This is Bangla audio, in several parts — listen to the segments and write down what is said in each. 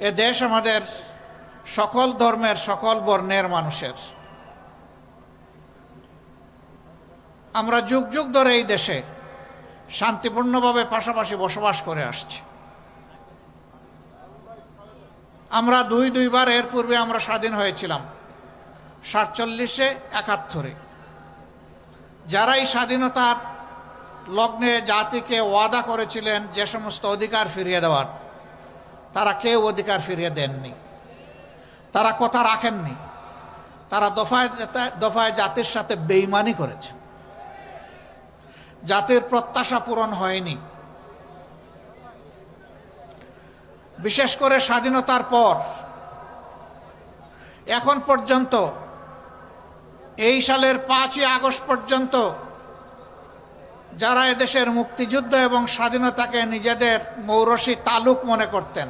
এ দেশ আমাদের সকল ধর্মের সকল বর্ণের মানুষের। আমরা যুগ যুগ ধরে এই দেশে শান্তিপূর্ণভাবে পাশাপাশি বসবাস করে আসছি। আমরা দুইবার এর পূর্বে আমরা স্বাধীন হয়েছিলাম, 47-এ, 71-এ। যারা এই স্বাধীনতার লগ্নে জাতিকে ওয়াদা করেছিলেন যে সমস্ত অধিকার ফিরিয়ে দেওয়ার, তারা কেউ অধিকার ফিরিয়ে দেননি, তারা কথা রাখেননি, তারা দফায় দফায় জাতির সাথে বেইমানি করেছে। জাতির প্রত্যাশা পূরণ হয়নি। বিশেষ করে স্বাধীনতার পর এখন পর্যন্ত, এই সালের 5ই আগস্ট পর্যন্ত যারা এদেশের মুক্তিযুদ্ধ এবং স্বাধীনতাকে নিজেদের মৌরসি তালুক মনে করতেন,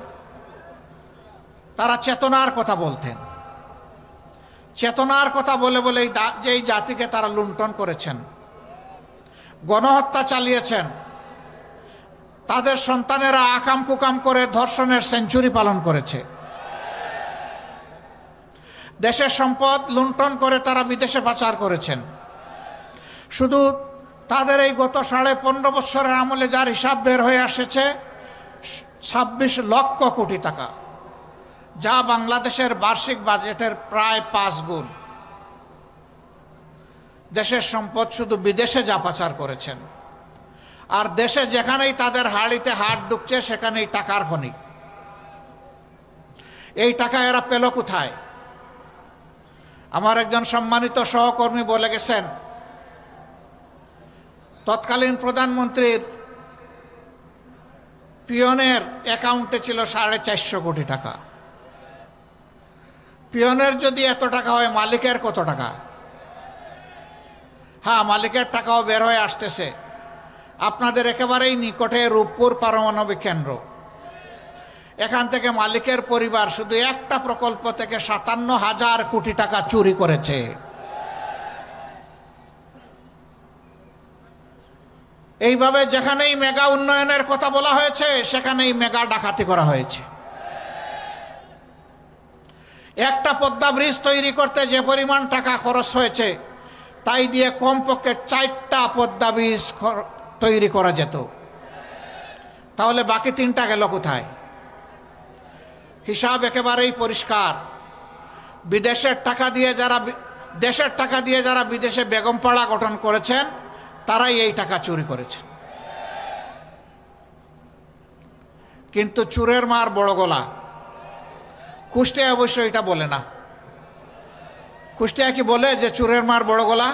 তারা চেতনার কথা বলতেন। চেতনার কথা বলে বলেই যেই জাতিকে তারা লুণ্ঠন করেছেন, গণহত্যা চালিয়েছেন, তাদের সন্তানেরা আকাম কুকাম করে ধর্ষণের সেঞ্চুরি পালন করেছে। দেশের সম্পদ লুণ্ঠন করে তারা বিদেশে পাচার করেছেন। শুধু তাদের এই গত 15.5 বছরের আমলে যার হিসাব বের হয়ে এসেছে 26 লক্ষ কোটি টাকা, যা বাংলাদেশের বার্ষিক বাজেটের প্রায় 5 গুণ। দেশের সম্পদ শুধু বিদেশে যা পাচার করেছেন, আর দেশে যেখানেই তাদের হাড়িতে হাত ঢুকছে সেখানেই টাকার খনি। এই টাকা এরা পেল কোথায়? আমার একজন সম্মানিত সহকর্মী বলে গেছেন, তৎকালীন প্রধানমন্ত্রীর পিয়নের অ্যাকাউন্টে ছিল 450 কোটি টাকা। পিয়নের যদি এত টাকা হয়, মালিকের কত টাকা? হ্যাঁ, মালিকের টাকাও বের হয়ে আসতেছে। আপনাদের একেবারেই নিকটে রূপপুর পারমাণবিক কেন্দ্র, এখান থেকে মালিকের পরিবার শুধু একটা প্রকল্প থেকে 57,000 কোটি টাকা চুরি করেছে। এইভাবে যেখানেই মেগা উন্নয়নের কথা বলা হয়েছে সেখানেই মেগা ডাকাতি করা হয়েছে। একটা পদ্মা ব্রিজ তৈরি করতে যে পরিমাণ টাকা খরচ হয়েছে, তাই দিয়ে কমপক্ষে 4টা পদ্মা ব্রিজ তৈরি করা যেত। তাহলে বাকি 3টা গেল কোথায়? হিসাব একেবারেই পরিষ্কার। বিদেশের টাকা দিয়ে যারা, দেশের টাকা দিয়ে যারা বিদেশে বেগমপাড়া গঠন করেছেন, তারাই এই টাকা চুরি করেছে। কিন্তু চুরের মার বড় গলা। কুষ্টিয়া অবশ্য এটা বলে না। কুষ্টিয়া কি বলে যে চুরের মার বড় গলা?